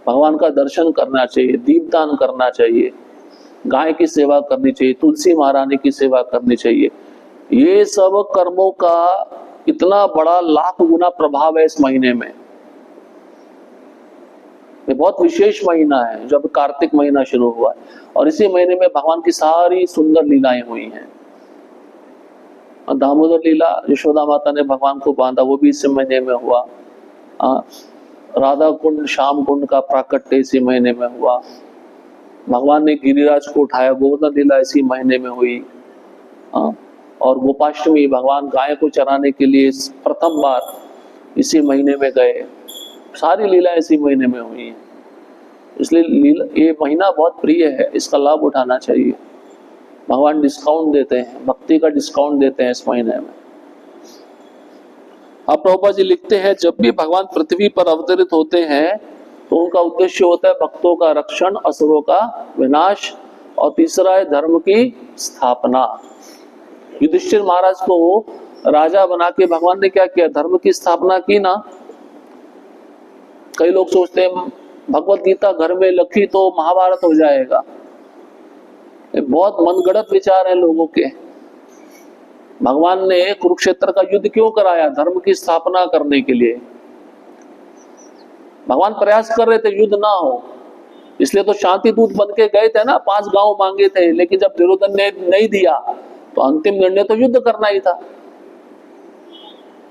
भगवान का दर्शन करना चाहिए, दीपदान करना चाहिए, गाय की सेवा करनी चाहिए, तुलसी महारानी की सेवा करनी चाहिए। ये सब कर्मों का इतना बड़ा लाख गुना प्रभाव है इस महीने में। ये बहुत विशेष महीना है जब कार्तिक महीना शुरू हुआ है, और इसी महीने में भगवान की सारी सुंदर लीलाएं हुई हैं। दामोदर लीला, यशोदा माता ने भगवान को बांधा, वो भी इसी महीने में हुआ। राधा कुंड, श्याम कुंड का प्राकट्य इसी महीने में हुआ। भगवान ने गिरिराज को उठाया, गोवर्धन लीला इसी महीने में हुई। और गोपाष्टमी, भगवान गाय को चराने के लिए प्रथम बार इसी महीने में गए। सारी लीला इसी महीने में हुई है। इसलिए ये महीना बहुत प्रिय है, इसका लाभ उठाना चाहिए। भगवान डिस्काउंट देते हैं, भक्ति का डिस्काउंट देते हैं इस महीने में। अब प्रभुपाद जी लिखते हैं जब भी भगवान पृथ्वी पर अवतरित होते हैं तो उनका उद्देश्य होता है भक्तों का रक्षण, असुरों का विनाश, और तीसरा है धर्म की स्थापना। युधिष्ठिर महाराज को राजा बना के भगवान ने क्या किया? धर्म की स्थापना की ना। कई लोग सोचते हैं भगवत गीता घर में रखी तो महाभारत हो जाएगा। ये बहुत मनगढ़ंत विचार है लोगों के। भगवान ने कुरुक्षेत्र का युद्ध क्यों कराया? धर्म की स्थापना करने के लिए। भगवान प्रयास कर रहे थे युद्ध ना हो, इसलिए तो शांति दूत बन के गए थे ना, 5 गांव मांगे थे, लेकिन जब दुर्योधन ने नहीं दिया तो अंतिम निर्णय तो युद्ध करना ही था।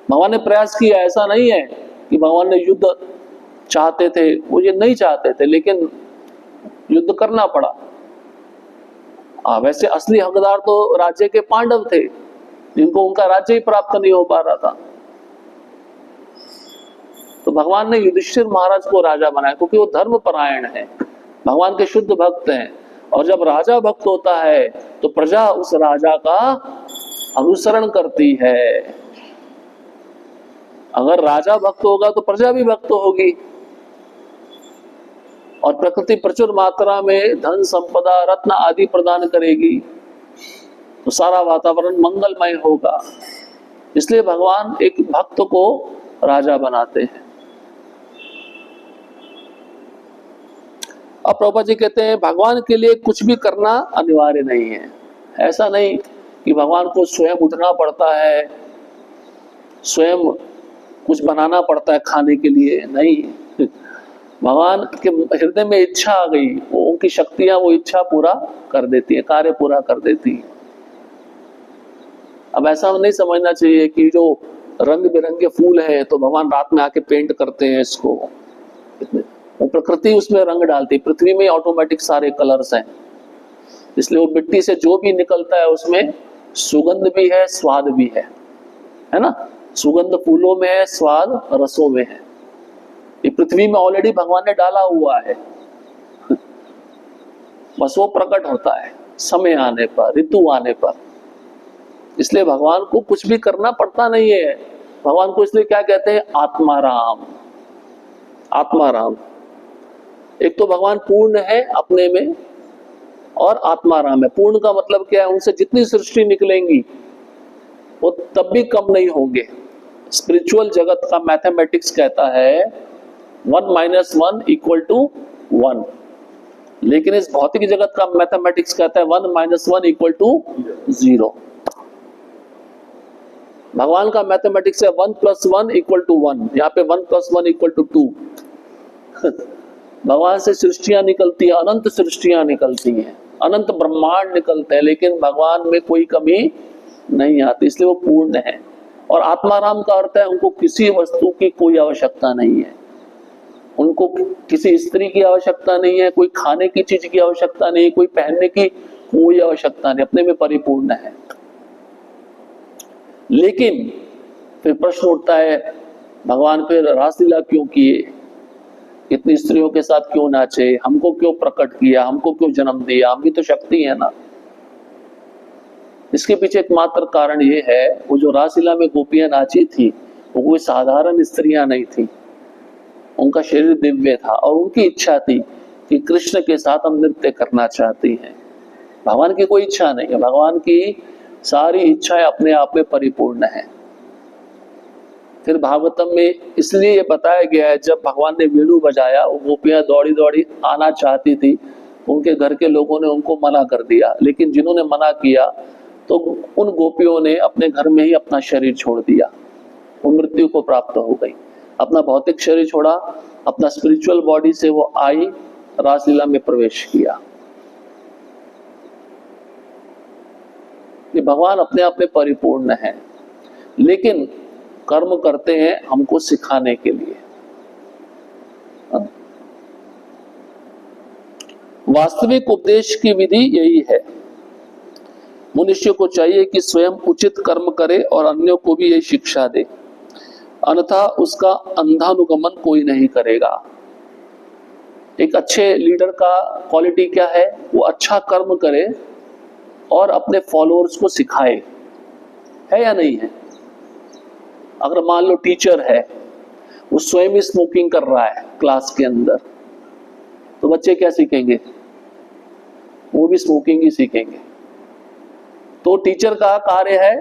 भगवान ने प्रयास किया, ऐसा नहीं है कि भगवान ने युद्ध चाहते थे, वो ये नहीं चाहते थे, लेकिन युद्ध करना पड़ा। वैसे असली हकदार तो राज्य के पांडव थे, जिनको उनका राज्य ही प्राप्त नहीं हो पा रहा था। तो भगवान ने युधिष्ठिर महाराज को राजा बनाया क्योंकि वो धर्म परायण है, भगवान के शुद्ध भक्त हैं। और जब राजा भक्त होता है तो प्रजा उस राजा का अनुसरण करती है। अगर राजा भक्त होगा तो प्रजा भी भक्त होगी, और प्रकृति प्रचुर मात्रा में धन संपदा रत्न आदि प्रदान करेगी, तो सारा वातावरण मंगलमय होगा। इसलिए भगवान एक भक्त को राजा बनाते हैं। अब प्रभुपाद जी कहते हैं भगवान के लिए कुछ भी करना अनिवार्य नहीं है। ऐसा नहीं कि भगवान को स्वयं उठना पड़ता है, स्वयं कुछ बनाना पड़ता है खाने के लिए, नहीं। भगवान के हृदय में इच्छा आ गई, वो उनकी शक्तियां वो इच्छा पूरा कर देती है, कार्य पूरा कर देती है। अब ऐसा नहीं समझना चाहिए कि जो रंग बिरंगे फूल है तो भगवान रात में आके पेंट करते हैं इसको, वो प्रकृति उसमें रंग डालती है। पृथ्वी में ऑटोमेटिक सारे कलर्स हैं, इसलिए वो मिट्टी से जो भी निकलता है उसमें सुगंध भी है, स्वाद भी है ना। सुगंध फूलों में है, स्वाद रसों में है। ये पृथ्वी में ऑलरेडी भगवान ने डाला हुआ है, बस वो प्रकट होता है समय आने पर, ऋतु आने पर। इसलिए भगवान को कुछ भी करना पड़ता नहीं है। भगवान को इसलिए क्या कहते हैं? आत्माराम। आत्माराम, एक तो भगवान पूर्ण है अपने में, और आत्माराम है। पूर्ण का मतलब क्या है? उनसे जितनी सृष्टि निकलेंगी वो तब भी कम नहीं होंगे। स्पिरिचुअल जगत का मैथमेटिक्स कहता है 1 - 1 = 1, लेकिन इस भौतिक जगत का मैथमेटिक्स कहता है 1 - 1 = 0। भगवान का मैथमेटिक्स है 1 + 1 = 1, यहाँ पे 1 + 1 = 2। भगवान से सृष्टियां निकलती है, अनंत सृष्टियां निकलती हैं, अनंत ब्रह्मांड निकलते हैं, लेकिन भगवान में कोई कमी नहीं आती, इसलिए वो पूर्ण है। और आत्माराम का अर्थ है उनको किसी वस्तु की कोई आवश्यकता नहीं है, उनको किसी स्त्री की आवश्यकता नहीं है, कोई खाने की चीज की आवश्यकता नहीं, कोई पहनने की कोई आवश्यकता नहीं, अपने में परिपूर्ण है। लेकिन फिर प्रश्न उठता है भगवान फिर रासलीला क्यों किए, इतनी स्त्रियों के साथ क्यों नाचे, हमको क्यों प्रकट किया, हमको क्यों जन्म दिया, हम भी तो शक्ति है ना। इसके पीछे एकमात्र कारण ये है, वो जो रासलीला में गोपियां नाची थी वो कोई साधारण स्त्रियां नहीं थी, उनका शरीर दिव्य था और उनकी इच्छा थी कि कृष्ण के साथ हम नृत्य करना चाहती हैं। भगवान की कोई इच्छा नहीं है, भगवान की सारी इच्छाएं अपने आप में परिपूर्ण है। फिर भागवतम में इसलिए ये बताया गया है, जब भगवान ने वीणु बजाया वो गोपियां दौड़ी दौड़ी आना चाहती थी, उनके घर के लोगों ने उनको मना कर दिया। लेकिन जिन्होंने मना किया तो उन गोपियों ने अपने घर में ही अपना शरीर छोड़ दिया, वो मृत्यु को प्राप्त हो गई। अपना भौतिक शरीर छोड़ा, अपना स्पिरिचुअल बॉडी से वो आई, रासलीला में प्रवेश किया। ये भगवान अपने आप में परिपूर्ण है, लेकिन कर्म करते हैं हमको सिखाने के लिए। वास्तविक उपदेश की विधि यही है। मनुष्य को चाहिए कि स्वयं उचित कर्म करे और अन्यों को भी यही शिक्षा दे, अन्यथा उसका अंधानुगमन कोई नहीं करेगा। एक अच्छे लीडर का क्वालिटी क्या है? वो अच्छा कर्म करे और अपने फॉलोअर्स को सिखाए, है या नहीं है? अगर मान लो टीचर है, वो स्वयं ही स्मोकिंग कर रहा है क्लास के अंदर, तो बच्चे क्या सीखेंगे? वो भी स्मोकिंग ही सीखेंगे। तो टीचर का कार्य है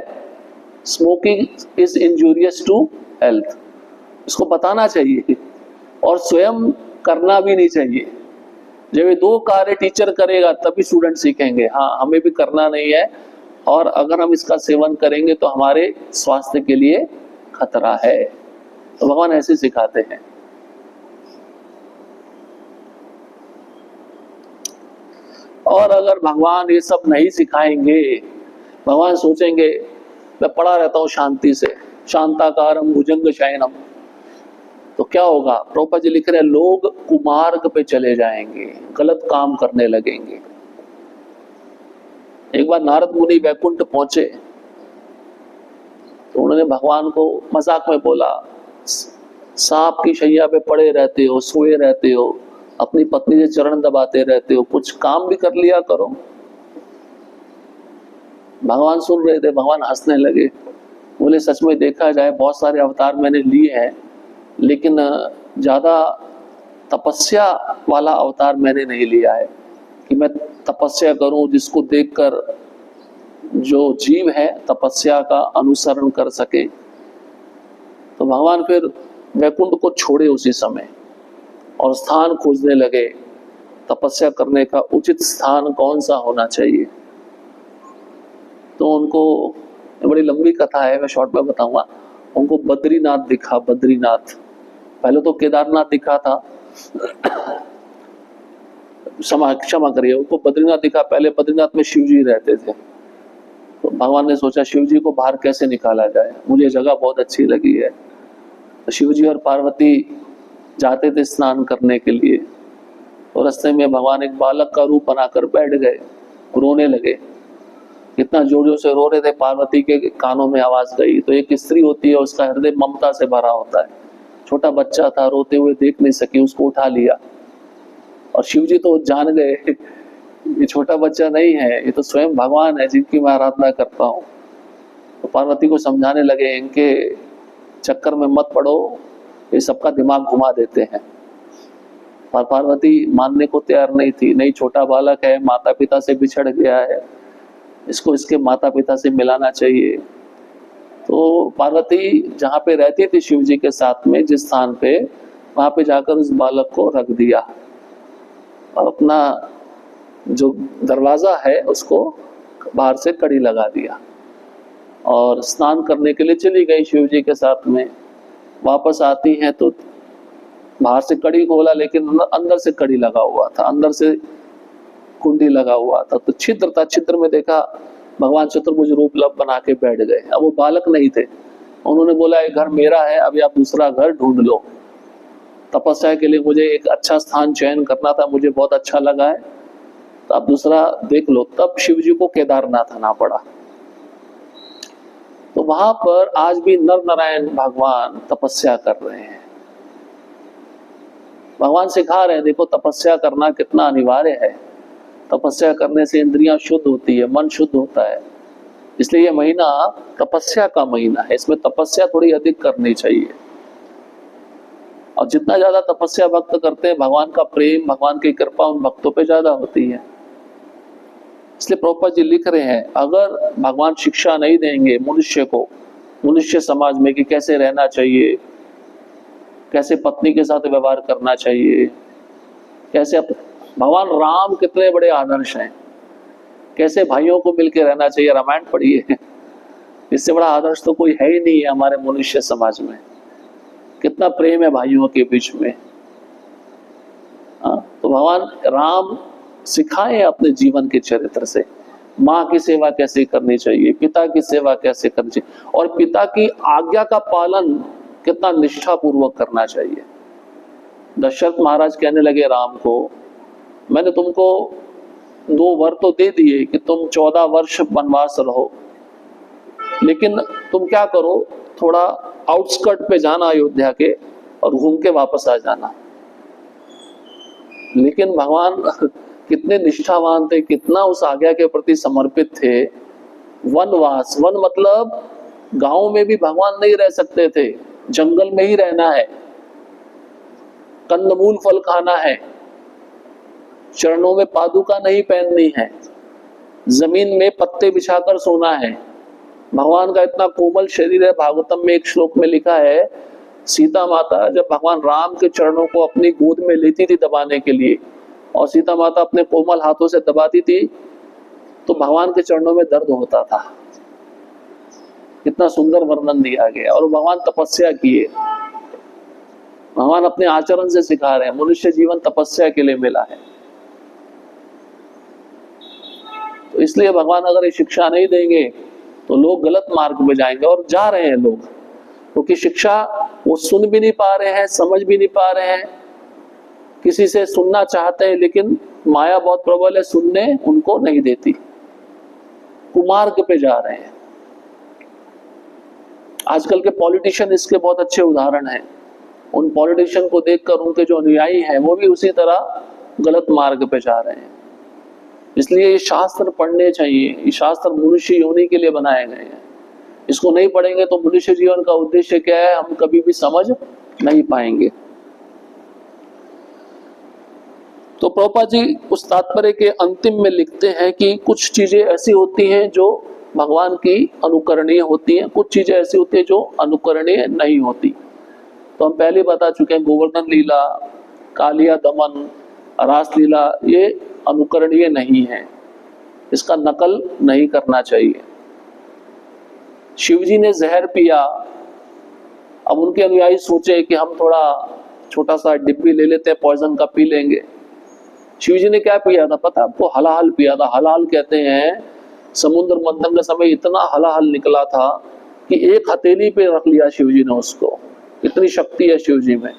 smoking is injurious to health, इसको बताना चाहिए और स्वयं करना भी नहीं चाहिए। जब ये दो कार्य टीचर करेगा तभी स्टूडेंट सीखेंगे, हाँ हमें भी करना नहीं है, और अगर हम इसका सेवन करेंगे तो हमारे स्वास्थ्य के लिए खतरा है। तो भगवान ऐसे सिखाते हैं। और अगर भगवान ये सब नहीं सिखाएंगे, भगवान सोचेंगे मैं पड़ा रहता हूं शांति से, शांताकारम भुजंग शयनम, तो क्या होगा? प्रभुपाद जी लिख रहे हैं, लोग कुमार्ग पे चले जाएंगे, गलत काम करने लगेंगे। एक बार नारद मुनि वैकुंठ पहुंचे तो उन्होंने भगवान को मजाक में बोला, सांप की शैया पे पड़े रहते हो, सोए रहते हो, अपनी पत्नी से चरण दबाते रहते हो, कुछ काम भी कर लिया करो। भगवान सुन रहे थे, भगवान हंसने लगे, बोले सच में देखा जाए बहुत सारे अवतार मैंने लिए हैं, लेकिन ज्यादा तपस्या वाला अवतार मैंने नहीं लिया है कि मैं तपस्या करूं जिसको देखकर जो जीव है तपस्या का अनुसरण कर सके। तो भगवान फिर वैकुंठ को छोड़े उसी समय और स्थान खोजने लगे, तपस्या करने का उचित स्थान कौन सा होना चाहिए। तो उनको, बड़ी लंबी कथा है, मैं शॉर्ट में बताऊंगा, उनको बद्रीनाथ दिखा। बद्रीनाथ, पहले तो केदारनाथ दिखा था, क्षमा करिए, उनको बद्रीनाथ दिखा। पहले बद्रीनाथ में शिव जी रहते थे, तो भगवान ने सोचा शिव जी को बाहर कैसे निकाला जाए, मुझे जगह बहुत अच्छी लगी है। तो शिव जी और पार्वती जाते थे स्नान करने के लिए, और रास्ते में भगवान एक बालक का रूप बनाकर बैठ गए, रोने लगे। कितना जोर जोर से रो रहे थे, पार्वती के कानों में आवाज गई। तो एक स्त्री होती है, उसका हृदय ममता से भरा होता है, छोटा बच्चा था, रोते हुए देख नहीं सकी, उसको उठा लिया। और शिव जी तो जान गए ये छोटा बच्चा नहीं है, ये तो स्वयं भगवान है जिनकी मैं आराधना करता हूँ। तो पार्वती को समझाने लगे, इनके चक्कर में मत पड़ो, ये सबका दिमाग घुमा देते हैं। पर पार्वती मानने को तैयार नहीं थी, नहीं छोटा बालक है, माता पिता से बिछड़ गया है, इसको इसके माता पिता से मिलाना चाहिए। तो पार्वती जहाँ पे रहती थी शिव जी के साथ में, जिस स्थान पे, वहां पे जाकर उस बालक को रख दिया और अपना जो दरवाजा है उसको बाहर से कड़ी लगा दिया और स्नान करने के लिए चली गई शिव जी के साथ में। वापस आती हैं तो बाहर से कड़ी खोला, लेकिन अंदर से कड़ी लगा हुआ था, अंदर से कुंडी लगा हुआ था। तो छिद्र था, छिद्र में देखा भगवान चतुर्भुज रूप लब बना के बैठ गए। अब वो बालक नहीं थे, उन्होंने बोला ये घर मेरा है, अभी आप दूसरा घर ढूंढ लो। तपस्या के लिए मुझे एक अच्छा स्थान चयन करना था, मुझे बहुत अच्छा लगा है, तो आप दूसरा देख लो। तब शिव जी को केदारनाथ आना पड़ा। तो वहां पर आज भी नर नारायण भगवान तपस्या कर रहे हैं। भगवान सिखा रहे हैं, देखो तपस्या करना कितना अनिवार्य है। तपस्या करने से इंद्रियां शुद्ध होती है, मन शुद्ध होता है। इसलिए ये महीना तपस्या का महीना है, इसमें तपस्या थोड़ी अधिक करनी चाहिए। और जितना ज्यादा तपस्या भक्त करते हैं, भगवान का प्रेम, भगवान की कृपा उन भक्तों पे ज्यादा होती है। इसलिए प्रभुपाद जी लिख रहे हैं, अगर भगवान शिक्षा नहीं देंगे मनुष्य को, मनुष्य समाज में, कि कैसे रहना चाहिए, कैसे पत्नी के साथ व्यवहार करना चाहिए, कैसे भगवान राम कितने बड़े आदर्श हैं, कैसे भाइयों को मिलकर रहना चाहिए, रामायण पढ़िए, इससे बड़ा आदर्श तो कोई है ही नहीं है हमारे मनुष्य समाज में। कितना प्रेम है भाइयों के बीच में। तो भगवान राम सिखाए अपने जीवन के चरित्र से, माँ की सेवा कैसे करनी चाहिए, पिता की सेवा कैसे करनी चाहिए, और पिता की आज्ञा का पालन कितना निष्ठा पूर्वक करना चाहिए। दशरथ महाराज कहने लगे राम को, मैंने तुमको 2 वर तो दे दिए कि तुम 14 वर्ष वनवास रहो, लेकिन तुम क्या करो, थोड़ा आउटस्कर्ट पे जाना अयोध्या के और घूम के वापस आ जाना। लेकिन भगवान कितने निष्ठावान थे, कितना उस आज्ञा के प्रति समर्पित थे। वनवास, वन मतलब गांव में भी भगवान नहीं रह सकते थे, जंगल में ही रहना है, कंदमूल फल खाना है, चरणों में पादुका नहीं पहननी है, जमीन में पत्ते बिछाकर सोना है। भगवान का इतना कोमल शरीर है, भागवतम में एक श्लोक में लिखा है सीता माता जब भगवान राम के चरणों को अपनी गोद में लेती थी दबाने के लिए, और सीता माता अपने कोमल हाथों से दबाती थी, तो भगवान के चरणों में दर्द होता था। कितना सुंदर वर्णन दिया गया। और भगवान तपस्या किए, भगवान अपने आचरण से सिखा रहे हैं, मनुष्य जीवन तपस्या के लिए मिला है। तो इसलिए भगवान अगर ये शिक्षा नहीं देंगे तो लोग गलत मार्ग में जाएंगे, और जा रहे हैं लोग, क्योंकि शिक्षा वो सुन भी नहीं पा रहे हैं, समझ भी नहीं पा रहे हैं। किसी से सुनना चाहते हैं लेकिन माया बहुत प्रबल है, सुनने उनको नहीं देती, कुमार्ग पे जा रहे हैं। आजकल के पॉलिटिशियन इसके बहुत अच्छे उदाहरण हैं। उन पॉलिटिशियन को देखकर उनके जो अनुयायी हैं वो भी उसी तरह गलत मार्ग पे जा रहे हैं। इसलिए ये शास्त्र पढ़ने चाहिए। ये शास्त्र मनुष्य योनि के लिए बनाए गए हैं। इसको नहीं पढ़ेंगे तो मनुष्य जीवन का उद्देश्य क्या है, हम कभी भी समझ नहीं पाएंगे। तो प्रभुपाद जी उस तात्पर्य के अंतिम में लिखते हैं कि कुछ चीजें ऐसी होती हैं जो भगवान की अनुकरणीय होती हैं, कुछ चीजें ऐसी होती हैं जो अनुकरणीय नहीं होती। तो हम पहले बता चुके हैं, गोवर्धन लीला, कालिया दमन, रास लीला, ये अनुकरणीय नहीं है, इसका नकल नहीं करना चाहिए। शिवजी ने जहर पिया, अब उनके अनुयायी सोचे कि हम थोड़ा छोटा सा डिब्बी ले लेते हैं पॉइजन का, पी लेंगे। शिवजी ने क्या पिया था पता आपको? हलाहल पिया था। हलाहल कहते हैं समुद्र मंथन के समय इतना हलाहल निकला था कि एक हथेली पे रख लिया शिवजी ने उसको, इतनी शक्ति है शिवजी में।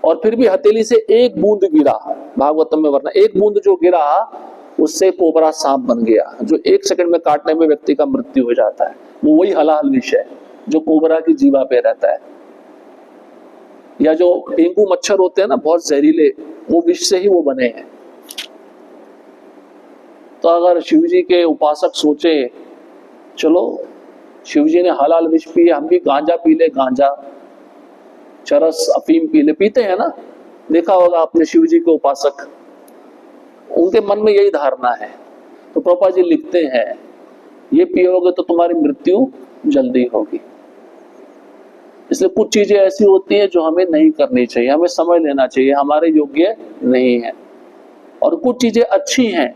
और फिर भी हथेली से एक बूंद गिरा, भागवतम में वर्णन, एक बूंद जो गिरा उससे कोबरा सांप बन गया, जो 1 सेकंड में काटने में व्यक्ति का मृत्यु हो जाता है। वो वही हलाहल विष है जो कोबरा की जीवा पे रहता है। या जो डेंगू मच्छर होते हैं ना बहुत जहरीले, वो विष से ही वो बने हैं। तो अगर शिवजी के उपासक सोचे चलो शिवजी ने हलाल विष पिए, हम भी गांजा पी ले, गांजा, चरस, अफीम पी ले, पीते हैं ना, देखा होगा आपने शिवजी के उपासक, उनके मन में यही धारणा है। तो प्रभुपाद जी लिखते हैं ये पियोगे तो तुम्हारी मृत्यु जल्दी होगी। इसलिए कुछ चीजें ऐसी होती हैं जो हमें नहीं करनी चाहिए, हमें समझ लेना चाहिए, हमारे योग्य नहीं है। और कुछ चीजें अच्छी हैं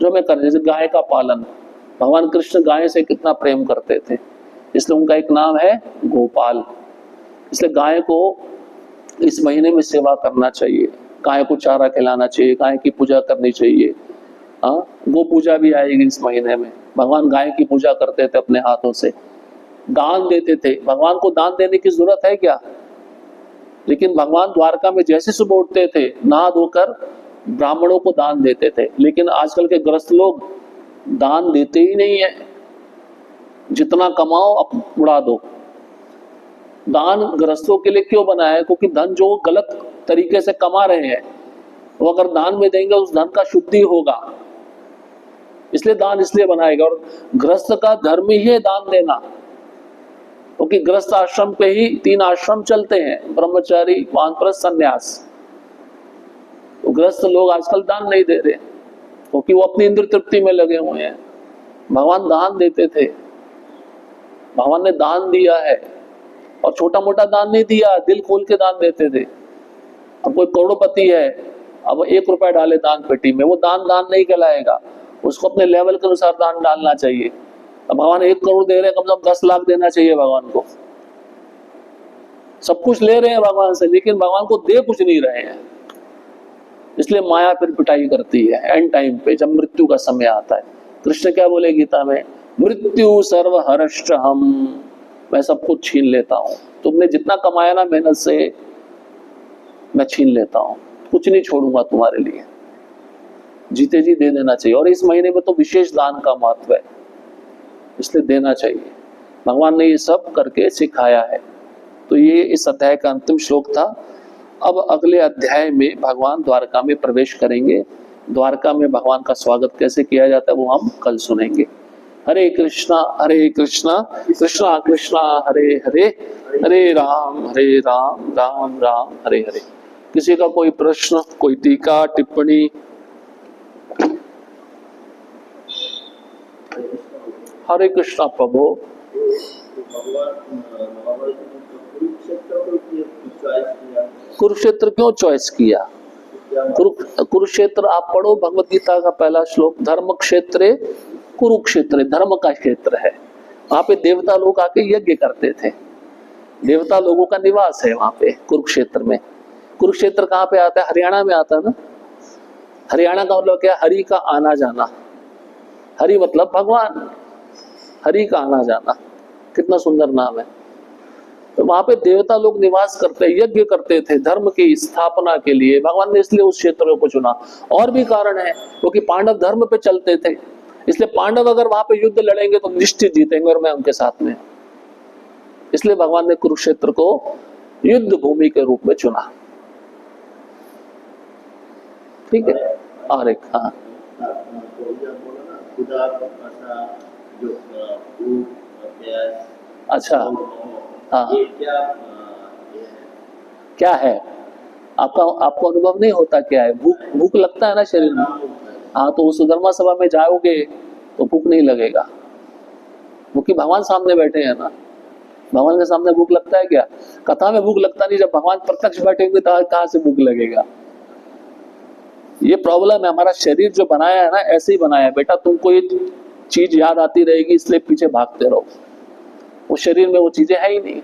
जो हमें करनी, जैसे गाय का पालन। भगवान कृष्ण गाय से कितना प्रेम करते थे, इसलिए उनका एक नाम है गोपाल। इसलिए गाय को इस महीने में सेवा करना चाहिए, गाय को चारा खिलाना चाहिए, गाय की पूजा करनी चाहिए। हाँ, गो पूजा भी आएगी इस महीने में। भगवान गाय की पूजा करते थे अपने हाथों से, दान देते थे। भगवान को दान देने की जरूरत है क्या? लेकिन भगवान द्वारका में जैसे सुबह उठते थे नहा धोकर ब्राह्मणों को दान देते थे। लेकिन आजकल के ग्रस्त लोग दान देते ही नहीं है, जितना कमाओ अब उड़ा दो। दान ग्रस्तों के लिए क्यों बनाया है? क्योंकि धन जो गलत तरीके से कमा रहे हैं वो अगर दान में देंगे उस धन का शुद्धि होगा, इसलिए दान इसलिए बनाएगा। और गृहस्थ का धर्म ही है दान देना, क्योंकि गृहस्थ आश्रम पे ही 3 आश्रम चलते हैं, ब्रह्मचारी, वानप्रस्थ, संन्यास। तो गृहस्थ लोग आजकल दान नहीं दे रहे क्योंकि वो अपनी इंद्र तृप्ति में लगे हुए हैं। भगवान दान देते थे, भगवान ने दान दिया है, और छोटा मोटा दान नहीं दिया, दिल खोल के दान देते थे। अब कोई करोड़पति है, अब 1 रुपया डाले दान पेटी में, वो दान नहीं कहलाएगा, उसको अपने लेवल के अनुसार दान डालना चाहिए। अब भगवान 1 करोड़ दे रहे हैं, कम से कम 10 लाख देना चाहिए भगवान को। सब कुछ ले रहे हैं भगवान से, लेकिन भगवान को दे कुछ नहीं रहे हैं। इसलिए माया फिर पिटाई करती है एंड टाइम पे, जब मृत्यु का समय आता है। कृष्ण क्या बोले गीता में? मृत्यु सर्व हरष्ट हम, मैं सब कुछ छीन लेता हूं। तुमने जितना कमाया ना मेहनत से, मैं छीन लेता हूं, कुछ नहीं छोड़ूंगा तुम्हारे लिए। जीते जी दे देना चाहिए। और इस महीने में तो विशेष दान का महत्व है, इसलिए देना चाहिए। भगवान ने ये सब करके सिखाया है। तो ये इस अध्याय का अंतिम श्लोक था। अब अगले अध्याय में भगवान द्वारका में प्रवेश करेंगे। द्वारका में भगवान का स्वागत कैसे किया जाता है वो हम कल सुनेंगे। हरे कृष्णा कृष्णा कृष्णा हरे हरे, हरे राम राम राम हरे हरे। किसी का कोई प्रश्न, कोई टीका टिप्पणी? हरे कृष्णा प्रभु। भगवान कुरुक्षेत्र क्यों चॉइस किया? कुरुक्षेत्र आप पढ़ो भगवत गीता का पहला श्लोक, धर्म क्षेत्रे कुरुक्षेत्र, धर्म का क्षेत्र है। वहां पे देवता लोग आके यज्ञ करते थे, देवता लोगों का निवास है वहां पे कुरुक्षेत्र में। कुरुक्षेत्र कहाँ पे आता है? हरियाणा में आता है ना। हरियाणा का मतलब क्या? हरि का आना जाना। हरि मतलब भगवान, हरि का आना जाना, कितना सुंदर नाम है। तो वहां पे देवता लोग निवास करते, यज्ञ करते थे धर्म की स्थापना के लिए। भगवान ने इसलिए उस क्षेत्र को चुना। और भी कारण है, क्योंकि पांडव धर्म पे चलते थे, इसलिए पांडव अगर वहां पे युद्ध लड़ेंगे तो निश्चित जीतेंगे, और मैं उनके साथ में। इसलिए भगवान ने कुरुक्षेत्र को युद्ध भूमि के रूप में चुना। ठीक है। और एक हाँ, अच्छा हाँ, क्या है आपको अनुभव नहीं होता? क्या है? भूख लगता है ना शरीर में। हाँ, तो उस सुधर्मा सभा में जाओगे तो भूख नहीं लगेगा, क्योंकि भगवान सामने बैठे हैं ना। भगवान के सामने भूख लगता है क्या? कथा में भूख लगता नहीं, जब भगवान प्रत्यक्ष बैठेंगे तो कहाँ से भूख लगेगा? ये प्रॉब्लम है, हमारा शरीर जो बनाया है ना, ऐसे ही बनाया है। बेटा तुमको ये चीज याद आती रहेगी, इसलिए पीछे भागते रहो। वो शरीर में वो चीजें है ही नहीं।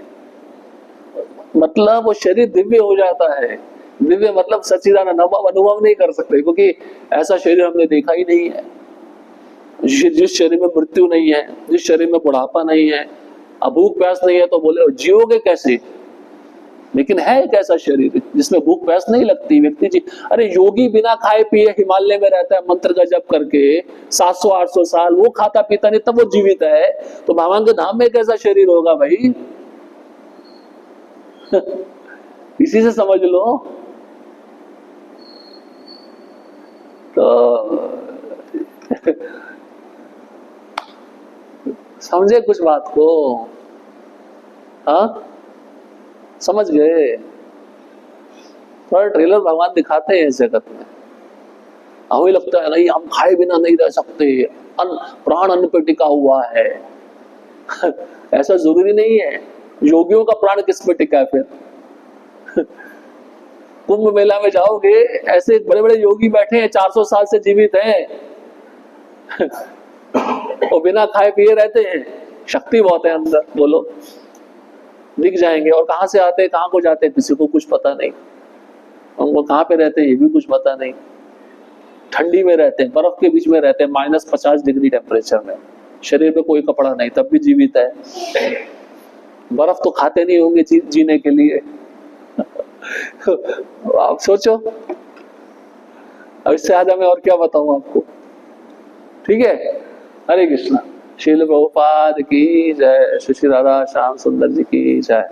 मतलब वो शरीर दिव्य हो जाता है। दिव्य मतलब सच्चिदानंद अनुभव नहीं कर सकते, क्योंकि ऐसा शरीर हमने देखा ही नहीं है। जिस शरीर में मृत्यु नहीं है, जिस शरीर में बुढ़ापा नहीं है, अब भूख प्यास नहीं है, तो बोले जियोगे कैसे? लेकिन है एक ऐसा शरीर जिसमें भूख प्यास नहीं लगती। व्यक्ति जी, अरे योगी बिना खाए पिए हिमालय में रहता है, मंत्र का जप करके 700-800 साल, वो खाता पीता नहीं, तब वो जीवित है। तो भगवान के धाम में कैसा शरीर होगा भाई? इसी से समझ लो। तो समझे कुछ बात को? हाँ, समझ गए? थोड़ा ट्रेलर भगवान दिखाते हैं इस जगत में। हमें लगता है नहीं, हम खाए बिना नहीं रह सकते, प्राण अन्न पे टिका हुआ है। ऐसा जरूरी नहीं है। योगियों का प्राण किस पे टिका है फिर? कुंभ मेला में जाओगे, ऐसे बड़े बड़े योगी बैठे हैं, 400 साल से जीवित हैं। वो बिना खाए पिए रहते हैं। शक्ति बहुत है अंदर, बोलो। दिख जाएंगे। और कहाँ से आते हैं, कहाँ को जाते हैं, किसी को कुछ पता नहीं। उनको कहाँ पे रहते हैं ये भी कुछ पता नहीं। ठंडी में रहते हैं, बर्फ के बीच में रहते हैं, -50 डिग्री टेम्परेचर में, शरीर पे कोई कपड़ा नहीं, तब भी जीवित है। बर्फ तो खाते नहीं होंगे जीने के लिए। आप सोचो। अब इससे आज मैं और क्या बताऊं आपको? ठीक है। हरे कृष्णा। श्रील प्रभुपाद की जय। श्री राधा श्याम सुंदर जी की जय।